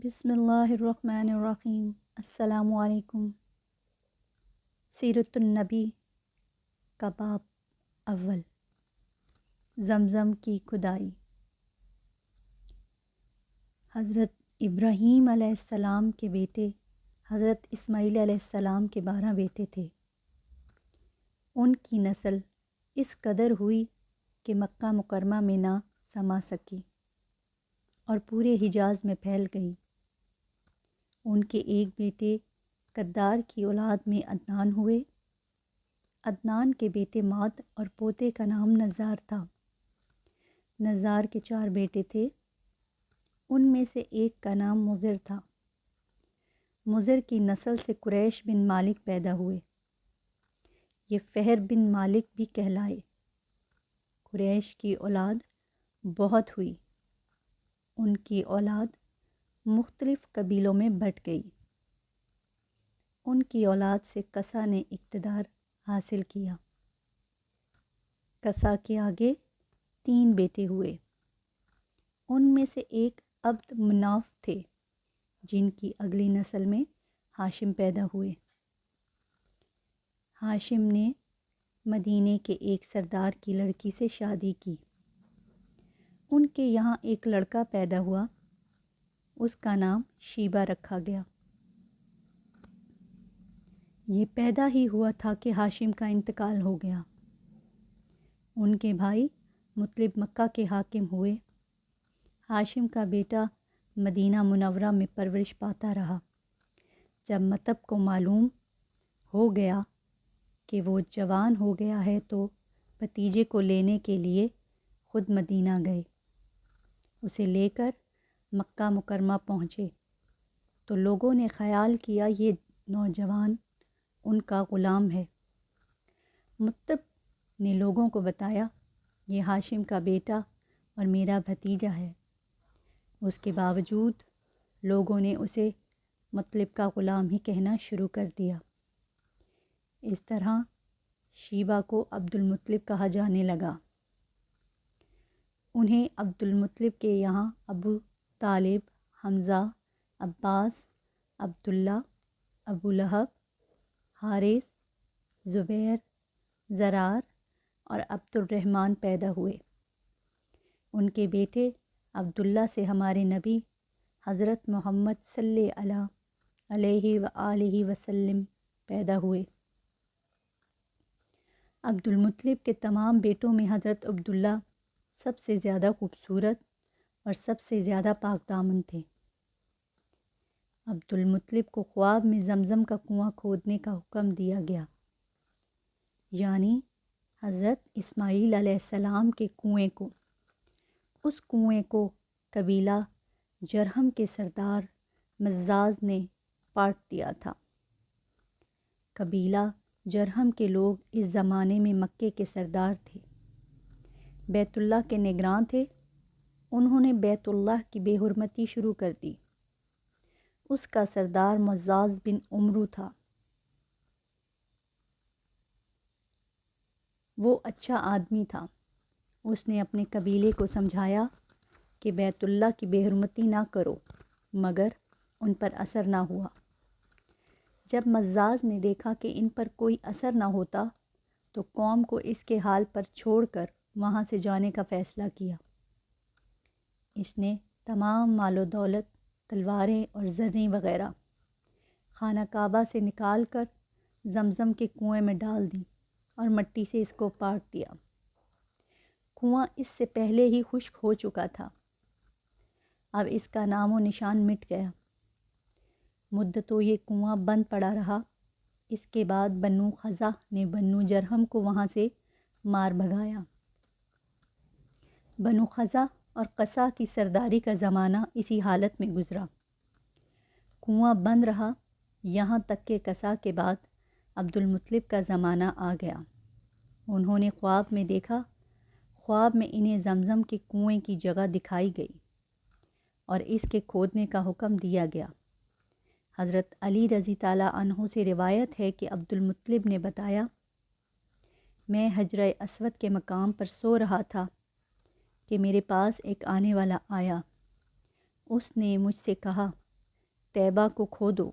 بسم اللہ الرحمن الرحیم۔ السلام علیکم۔ سیرت النبی کا باب اول، زمزم کی کھدائی۔ حضرت ابراہیم علیہ السلام کے بیٹے حضرت اسماعیل علیہ السلام کے 12 بیٹے تھے۔ ان کی نسل اس قدر ہوئی کہ مکہ مکرمہ میں نہ سما سکی اور پورے حجاز میں پھیل گئی۔ ان کے ایک بیٹے قدار کی اولاد میں عدنان ہوئے۔ عدنان کے بیٹے ماد اور پوتے کا نام نزار تھا۔ نزار کے 4 بیٹے تھے، ان میں سے ایک کا نام مضر تھا۔ مضر کی نسل سے قریش بن مالک پیدا ہوئے۔ یہ فہر بن مالک بھی کہلائے۔ قریش کی اولاد بہت ہوئی۔ ان کی اولاد مختلف قبیلوں میں بٹ گئی۔ ان کی اولاد سے قصا نے اقتدار حاصل کیا۔ قصا کے آگے 3 بیٹے ہوئے۔ ان میں سے ایک عبد مناف تھے، جن کی اگلی نسل میں ہاشم پیدا ہوئے۔ ہاشم نے مدینے کے ایک سردار کی لڑکی سے شادی کی۔ ان کے یہاں ایک لڑکا پیدا ہوا، اس کا نام شیبہ رکھا گیا۔ یہ پیدا ہی ہوا تھا کہ ہاشم کا انتقال ہو گیا۔ ان کے بھائی مطلب مکہ کے حاکم ہوئے۔ ہاشم کا بیٹا مدینہ منورہ میں پرورش پاتا رہا۔ جب مطلب کو معلوم ہو گیا کہ وہ جوان ہو گیا ہے تو بھتیجے کو لینے کے لیے خود مدینہ گئے۔ اسے لے کر مکہ مکرمہ پہنچے تو لوگوں نے خیال کیا یہ نوجوان ان کا غلام ہے۔ مطلب نے لوگوں کو بتایا یہ ہاشم کا بیٹا اور میرا بھتیجا ہے۔ اس کے باوجود لوگوں نے اسے مطلب کا غلام ہی کہنا شروع کر دیا۔ اس طرح شیبہ کو عبد المطلب کہا جانے لگا۔ انہیں عبد المطلب کے یہاں ابو طالب، حمزہ، عباس، عبداللہ، ابو لہب، حارث، زبیر، زرار اور عبد الرحمن پیدا ہوئے۔ ان کے بیٹے عبداللہ سے ہمارے نبی حضرت محمد صلی اللہ علیہ وآلہ وسلم پیدا ہوئے۔ عبد المطلب کے تمام بیٹوں میں حضرت عبداللہ سب سے زیادہ خوبصورت اور سب سے زیادہ پاک دامن تھے۔ عبد المطلب کو خواب میں زمزم کا کنواں کھودنے کا حکم دیا گیا، یعنی حضرت اسماعیل علیہ السلام کے کنویں کو۔ اس کنویں کو قبیلہ جرہم کے سردار مزاز نے پاٹ دیا تھا۔ قبیلہ جرہم کے لوگ اس زمانے میں مکے کے سردار تھے، بیت اللہ کے نگراں تھے۔ انہوں نے بیت اللہ کی بے حرمتی شروع کر دی۔ اس کا سردار مزاز بن عمرو تھا۔ وہ اچھا آدمی تھا۔ اس نے اپنے قبیلے کو سمجھایا کہ بیت اللہ کی بے حرمتی نہ کرو، مگر ان پر اثر نہ ہوا۔ جب مزاز نے دیکھا کہ ان پر کوئی اثر نہ ہوتا تو قوم کو اس کے حال پر چھوڑ کر وہاں سے جانے کا فیصلہ کیا۔ اس نے تمام مال و دولت، تلواریں اور زریں وغیرہ خانہ کعبہ سے نکال کر زمزم کے کنویں میں ڈال دیں اور مٹی سے اس کو پاٹ دیا۔ کنواں اس سے پہلے ہی خشک ہو چکا تھا، اب اس کا نام و نشان مٹ گیا۔ مدتوں یہ کنواں بند پڑا رہا۔ اس کے بعد بنو خزاع نے بنو جرہم کو وہاں سے مار بھگایا۔ بنو خزاع اور قصا کی سرداری کا زمانہ اسی حالت میں گزرا۔ کنواں بند رہا یہاں تک کہ قصا کے بعد عبد المطلب کا زمانہ آ گیا۔ انہوں نے خواب میں دیکھا۔ خواب میں انہیں زمزم کے کنویں کی جگہ دکھائی گئی اور اس کے کھودنے کا حکم دیا گیا۔ حضرت علی رضی تعالیٰ عنہ سے روایت ہے کہ عبد المطلب نے بتایا، میں حجرہ اسود کے مقام پر سو رہا تھا کہ میرے پاس ایک آنے والا آیا۔ اس نے مجھ سے کہا طیبہ کو کھو دو۔